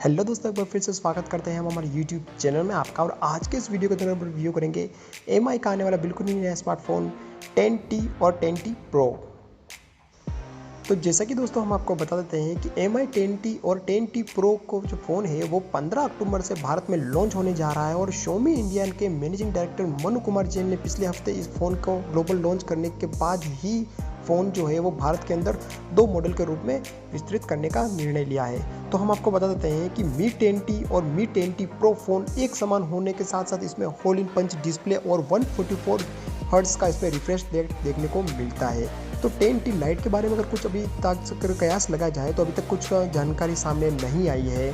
Hello दोस्तों, एक बार फिर से स्वागत करते हैं हम हमारे यूट्यूब चैनल में आपका। और आज के इस वीडियो के दौरान रिव्यू करेंगे MI का आने वाला बिल्कुल ही नया स्मार्टफोन 10T और 10T Pro। तो जैसा कि दोस्तों हम आपको बता देते हैं कि MI 10T और 10T Pro को जो फ़ोन है वो 15 अक्टूबर से भारत में लॉन्च होने जा रहा है। और Xiaomi इंडिया के मैनेजिंग डायरेक्टर मनु कुमार जैन ने पिछले हफ्ते इस फ़ोन को ग्लोबल लॉन्च करने के बाद ही फ़ोन जो है वो भारत के अंदर 2 मॉडल के रूप में विस्तृत करने का निर्णय लिया है। तो हम आपको बता देते हैं कि Mi 10T और Mi 10T Pro फ़ोन एक समान होने के साथ साथ इसमें होल इन पंच डिस्प्ले और 144 हर्ट्ज का इसमें रिफ्रेश रेट देखने को मिलता है। तो 10T लाइट के बारे में अगर कुछ अभी तक कयास लगा जाए तो अभी तक कुछ जानकारी सामने नहीं आई है।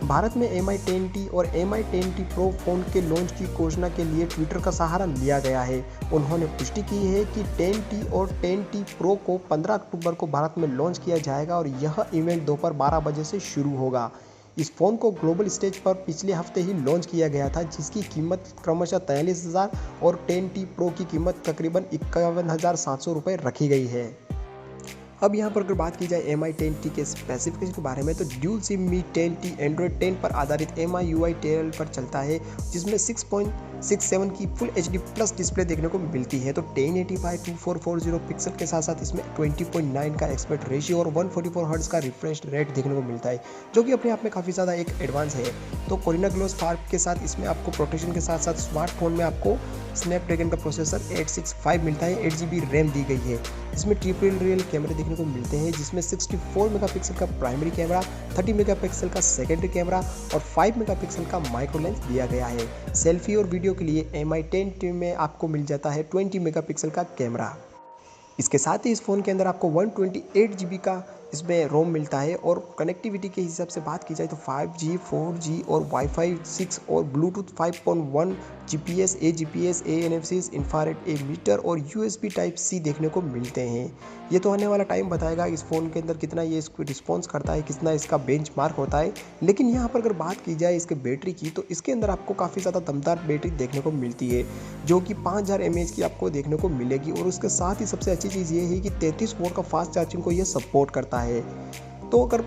भारत में MI 10T और MI 10T Pro फ़ोन के लॉन्च की घोषणा के लिए ट्विटर का सहारा लिया गया है। उन्होंने पुष्टि की है कि 10T और 10T Pro को 15 अक्टूबर को भारत में लॉन्च किया जाएगा और यह इवेंट दोपहर 12 बजे से शुरू होगा। इस फ़ोन को ग्लोबल स्टेज पर पिछले हफ्ते ही लॉन्च किया गया था, जिसकी कीमत क्रमशः 43,000 और 10T Pro की कीमत तकरीबन 51,700 रुपये रखी गई है। अब यहाँ पर अगर बात की जाए MI 10T के स्पेसिफिकेशन के बारे में, तो dual SIM Mi 10T Android 10 पर आधारित MIUI 12 पर चलता है, जिसमें 6.67 की फुल HD प्लस डिस्प्ले देखने को मिलती है। तो 1080x2440 पिक्सल के साथ साथ इसमें 20.9 का एस्पेक्ट रेशियो और 144 हर्ट्ज का रिफ्रेश रेट देखने को मिलता है, जो कि अपने आप में काफ़ी ज़्यादा एक एडवांस है। तो कोरिना ग्लास 5 के साथ इसमें आपको प्रोटेक्शन के साथ साथ स्मार्टफोन में आपको स्नैपड्रैगन का प्रोसेसर 865 मिलता है, 8GB रैम दी गई है। इसमें ट्रिपल रियल कैमरे देखने को मिलते हैं, जिसमें 64 मेगापिक्सल का प्राइमरी कैमरा, 30 मेगापिक्सल का सेकेंडरी कैमरा और 5 मेगापिक्सल का माइक्रो लेंस दिया गया है। सेल्फी और वीडियो के लिए MI 10T में आपको मिल जाता है 20 मेगापिक्सल का कैमरा। इसके साथ ही इस फ़ोन के अंदर आपको 128GB का इसमें रोम मिलता है। और कनेक्टिविटी के हिसाब से बात की जाए तो 5G, 4G और वाईफाई 6 और Bluetooth 5.1, GPS, AGPS, NFC, infrared meter और USB Type-C देखने को मिलते हैं। ये तो आने वाला टाइम बताएगा इस फ़ोन के अंदर कितना ये इसको रिस्पॉन्स करता है, कितना इसका बेंचमार्क होता है। लेकिन यहाँ पर अगर बात की जाए इसके बैटरी की, तो इसके अंदर आपको काफ़ी ज़्यादा दमदार बैटरी देखने को मिलती है, जो कि 5000 mAh की आपको देखने को मिलेगी। और उसके साथ ही सबसे अच्छी चीज़ ये है कि 33 वोल्ट का फास्ट चार्जिंग को ये सपोर्ट करता है। तो अगर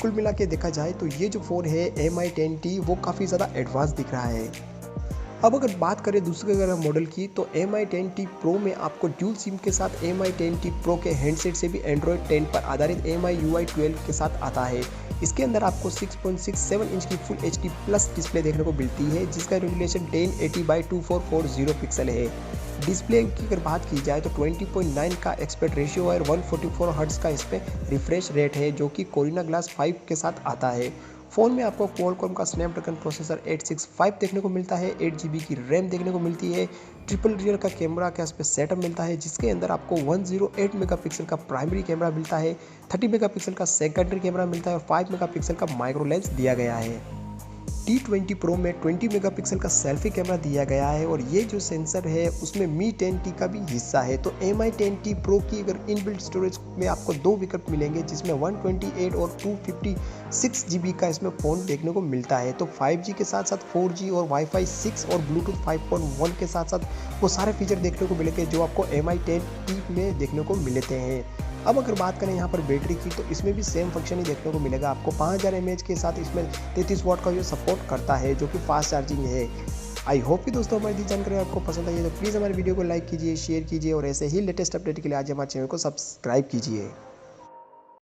कुल मिला के देखा जाए तो ये जो फ़ोन है MI 10T वो काफ़ी ज़्यादा एडवांस दिख रहा है। अब अगर बात करें दूसरे अगर मॉडल की, तो MI 10T Pro में आपको ड्यूल सिम के साथ MI 10T Pro के हैंडसेट से भी एंड्रॉयड 10 पर आधारित MIUI 12 के साथ आता है। इसके अंदर आपको 6.67 इंच की फुल HD प्लस डिस्प्ले देखने को मिलती है, जिसका रेजोल्यूशन 1080x2440 पिक्सल है। डिस्प्ले की अगर बात की जाए तो 20.9 का एस्पेक्ट रेशियो और 144 हर्ट्ज का इस पर रिफ्रेश रेट है, जो कि कोरिना ग्लास 5 के साथ आता है। फ़ोन में आपको Qualcomm का स्नैपड्रैगन प्रोसेसर 865 देखने को मिलता है, 8GB की रैम देखने को मिलती है, ट्रिपल रियर का कैमरा का इस पर सेटअप मिलता है, जिसके अंदर आपको 108 मेगापिक्सल का प्राइमरी कैमरा मिलता है, 30 मेगापिक्सल का सेकेंडरी कैमरा मिलता है और 5 मेगापिक्सल का माइक्रो लेंस दिया गया है। T20 Pro में 20 मेगापिक्सल का सेल्फी कैमरा दिया गया है और ये जो सेंसर है उसमें Mi 10T का भी हिस्सा है। तो MI 10T Pro की अगर इनबिल्ट स्टोरेज में आपको 2 विकल्प मिलेंगे, जिसमें 128 और 256GB का इसमें फ़ोन देखने को मिलता है। तो 5G के साथ साथ 4G और वाईफाई 6 और ब्लूटूथ 5.1 के साथ साथ वो सारे फीचर देखने को मिलेंगे जो आपको MI 10T में देखने को मिलते हैं। अब अगर बात करें यहाँ पर बैटरी की, तो इसमें भी सेम फंक्शन ही देखने को मिलेगा आपको। 5000 mAh के साथ इसमें 33 वाट का ये सपोर्ट करता है, जो कि फास्ट चार्जिंग है। आई होप कि दोस्तों हमारी जानकारी आपको पसंद आई है, तो प्लीज़ हमारे वीडियो को लाइक कीजिए, शेयर कीजिए और ऐसे ही लेटेस्ट अपडेट के लिए आज हमारे चैनल को सब्सक्राइब कीजिए।